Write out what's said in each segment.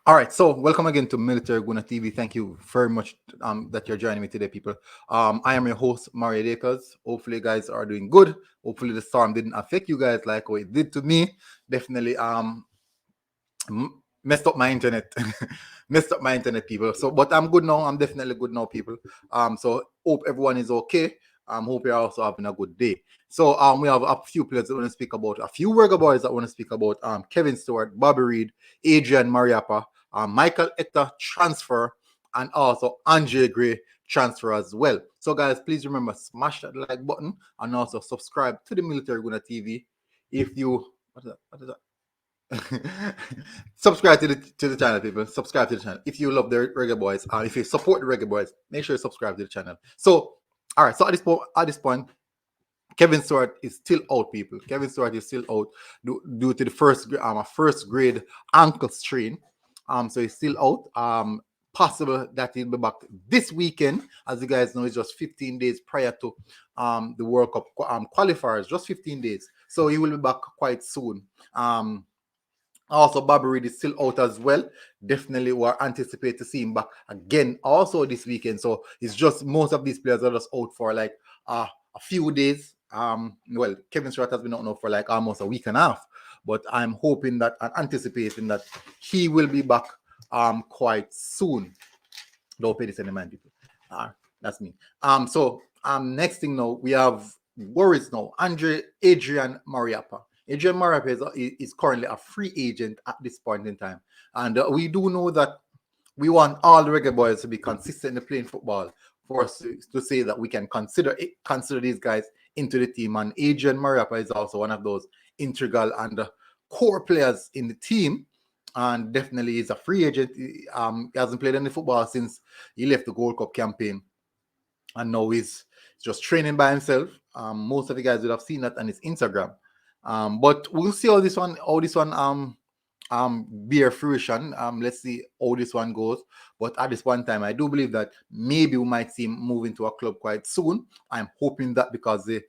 All right, so welcome again to Military Guna TV. Thank you very much that you're joining me today, people. I am your host, Mario Dakers. Hopefully, you guys are doing good. Hopefully, the storm didn't affect you guys like what it did to me. Definitely messed up my internet, messed up my internet, people. So, but I'm good now. I'm definitely good now, people. So hope everyone is okay. Hope you're also having a good day. So we have a few players that want to speak about, a few Reggae Boys that want to speak about Kevin Stewart, Bobby Reid, Adrian Mariappa, Micheal Hector transfer, and also Andre Gray transfer as well. So guys, please remember, smash that like button and also subscribe to the Military Guna TV. If you what is that? Subscribe to the channel, people. Subscribe to the channel. If you love the Reggae Boys, if you support the Reggae Boys, make sure you subscribe to the channel. So, all right. So at this point, Kevin Stewart is still out, people. Kevin Stewart is still out due to the first grade ankle strain. So he's still out. Possible that he'll be back this weekend. As you guys know, it's just 15 days prior to the World Cup qualifiers. Just 15 days. So he will be back quite soon. Also, Bobby Reid is still out as well. Definitely, we're anticipating to see him back again also this weekend. So it's just most of these players are just out for like a few days. Well, Kevin Stewart has been out now for like almost a week and a half. But I'm hoping that and anticipating that he will be back quite soon. Don't pay this any mind, people. That's me. Next thing now, we have worries now. Adrian Mariappa. Adrian Mariappa is currently a free agent at this point in time. And we do know that we want all the Reggae Boys to be consistently playing football for us to say that we can consider these guys into the team. And Adrian Mariappa is also one of those integral and core players in the team. And definitely is a free agent. He hasn't played any football since he left the Gold Cup campaign. And now he's just training by himself. Most of you guys would have seen that on his Instagram. But we'll see how this one bear fruition. Let's see how this one goes. But at this one time, I do believe that maybe we might see him move into a club quite soon. I'm hoping that because the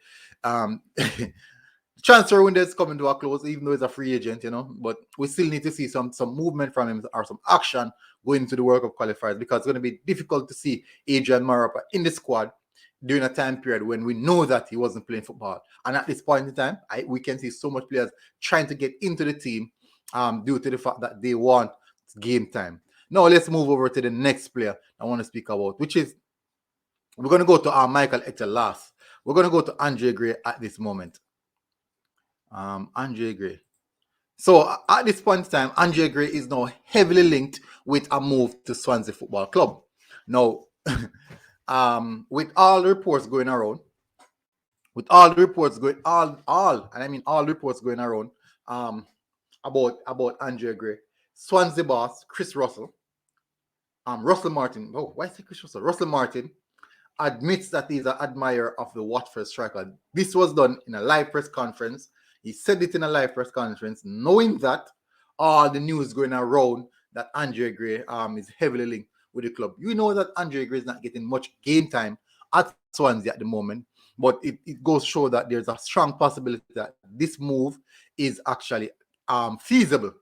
transfer window is coming to a close, even though he's a free agent, but we still need to see some movement from him or some action going into the World Cup qualifiers, because it's going to be difficult to see Adrian Mariappa in the squad during a time period when we know that he wasn't playing football. And at this point in time, we can see so much players trying to get into the team due to the fact that they want game time. Now, let's move over to the next player I want to speak about, which is, we're going to go to Micheal Hector last. We're going to go to Andre Gray at this moment. Andre Gray. So at this point in time, Andre Gray is now heavily linked with a move to Swansea Football Club. Now, with all the reports going around, about Andre Gray, Swansea boss Chris Russell, Russell Martin. Oh, why is it Chris Russell? Russell Martin admits that he's an admirer of the Watford striker. This was done in a live press conference. He said it in a live press conference, knowing that all the news going around that Andre Gray is heavily linked with the club. You know that Andre Gray is not getting much game time at Swansea at the moment, but it goes to show that there's a strong possibility that this move is actually feasible.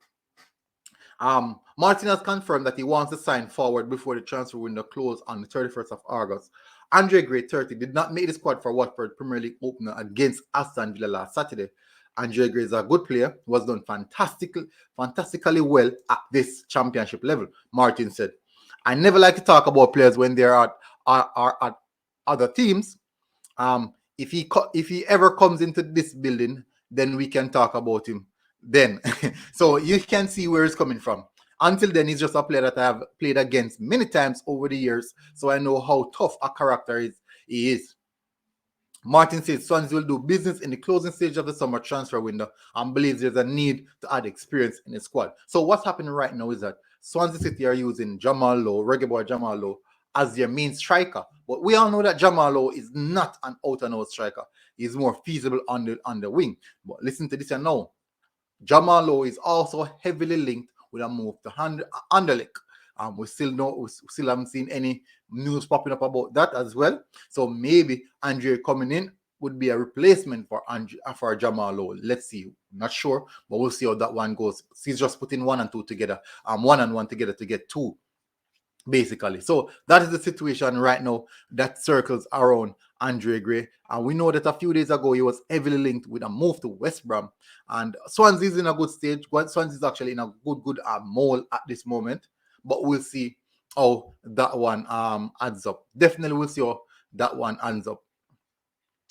Martin has confirmed that he wants to sign forward before the transfer window closes on the 31st of August. Andre Gray, 30, did not make the squad for Watford Premier League opener against Aston Villa last Saturday. Andre Gray is a good player, was done fantastically well at this championship level, Martin said. I never like to talk about players when they are at other teams. If he ever comes into this building, then we can talk about him then. So you can see where it's coming from. Until then, he's just a player that I have played against many times over the years, so I know how tough a character he is. Martin says Swansea will do business in the closing stage of the summer transfer window and believes there's a need to add experience in the squad. So what's happening right now is that Swansea City are using Jamal Lowe, Reggae Boy Jamal Lowe, as their main striker. But we all know that Jamal Lowe is not an out-and-out striker. He's more feasible on the wing. But listen to this and now. Jamal Lowe is also heavily linked with a move to Anderlecht. We still haven't seen any news popping up about that as well. So maybe Andre coming in would be a replacement for Jamal Lowell. Let's see. Not sure, but we'll see how that one goes. He's just putting 1 and 2 together, 1 and 1 together to get 2, basically. So that is the situation right now that circles around Andre Gray. And we know that a few days ago he was heavily linked with a move to West Brom. And Swansea is in a good stage. Swansea is actually in a good mole at this moment. But we'll see how that one adds up. Definitely we'll see how that one ends up.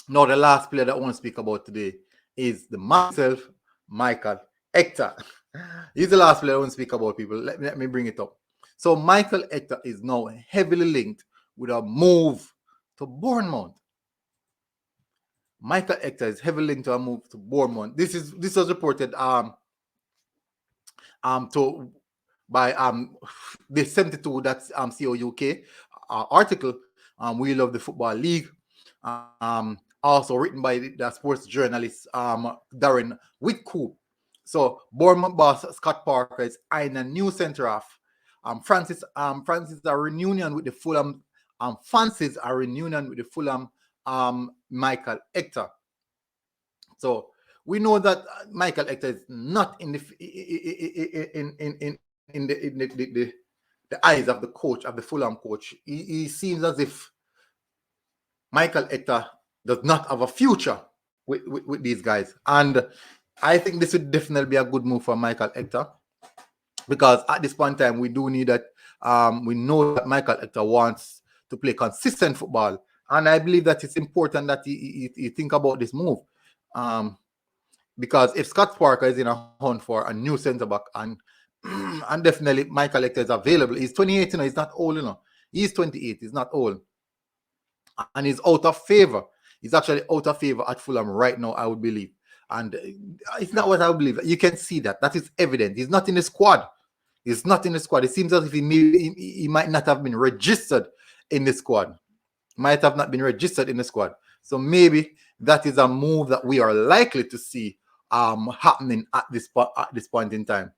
Now, the last player that I want to speak about today is the myself, Micheal Hector. He's the last player I want to speak about, people. Let me bring it up. So Micheal Hector is now heavily linked with a move to Bournemouth. Micheal Hector is heavily linked to a move to Bournemouth. This was reported by the 72, that's COUK article. We Love the Football League. Also written by the sports journalist Darren Whitcoop. So Bournemouth boss Scott Parker is eyeing a new centre half. Francis a reunion with the Fulham. Fancies a reunion with the Fulham. Micheal Hector. So we know that Micheal Hector is not in the eyes of the coach, of the Fulham coach. He seems as if Micheal Hector does not have a future with these guys. And I think this would definitely be a good move for Micheal Hector, because at this point in time, we do need that. We know that Micheal Hector wants to play consistent football. And I believe that it's important that you think about this move. Because if Scott Parker is in a hunt for a new centre-back, and definitely Micheal Hector is available. He's 28, he's not old, He's 28, he's not old. And he's out of favour. He's actually out of favour at Fulham right now, I would believe. And it's not what I would believe. You can see that. That is evident. He's not in the squad. He's not in the squad. It seems as if he might not have been registered in the squad. Might have not been registered in the squad. So maybe that is a move that we are likely to see happening at this point in time.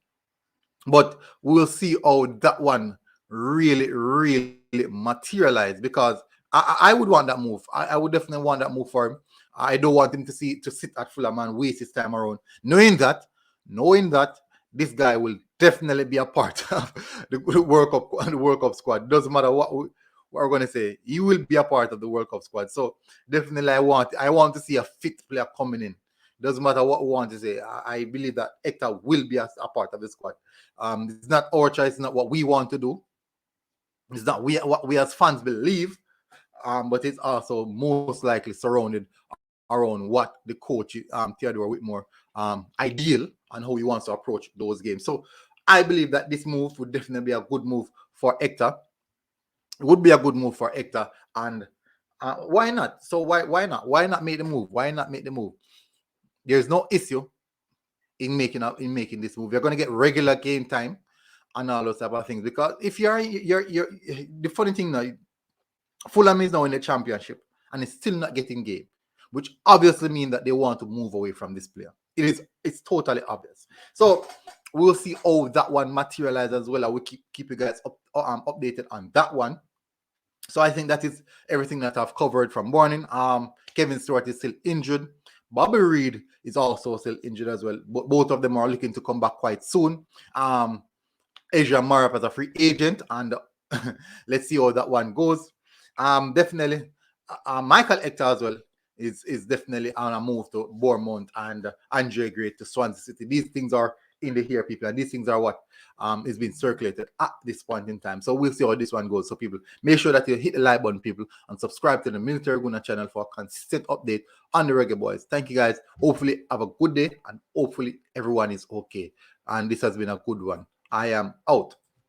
But we'll see how that one really materialize, because I would want that move. I would definitely want that move for him. I don't want him to sit at Fulham and waste his time around, knowing that this guy will definitely be a part of the World Cup squad. Doesn't matter what we're going to say. He will be a part of the World Cup squad. So definitely I want to see a fit player coming in. Doesn't matter what we want to say. I believe that Hector will be a part of the squad. It's not our choice. It's not what we want to do. It's not what we as fans believe. But it's also most likely surrounded around what the coach, Theodore Whitmore, ideal and how he wants to approach those games. So I believe that this move would definitely be a good move for Hector. It would be a good move for Hector. And why not? So why not? Why not make the move? Why not make the move? There's no issue in making this move. You're going to get regular game time and all those type of things. Because if you're the funny thing now, Fulham is now in the championship and it's still not getting game, which obviously means that they want to move away from this player. It's totally obvious. So we'll see how that one materializes as well. I will keep you guys updated on that one. So I think that is everything that I've covered from morning. Kevin Stewart is still injured. Bobby Reid is also still injured as well. But both of them are looking to come back quite soon. Adrian Marap as a free agent, and let's see how that one goes. Definitely, Micheal Hector as well is definitely on a move to Bournemouth, and Andre Gray to Swansea City. These things are in the here, people, and these things are what is being circulated at this point in time. So we'll see how this one goes. So people, make sure that you hit the like button, people, and subscribe to the Military Guna channel for a consistent update on the Reggae Boyz. Thank you guys. Hopefully have a good day, and hopefully everyone is okay. And this has been a good one. I am out.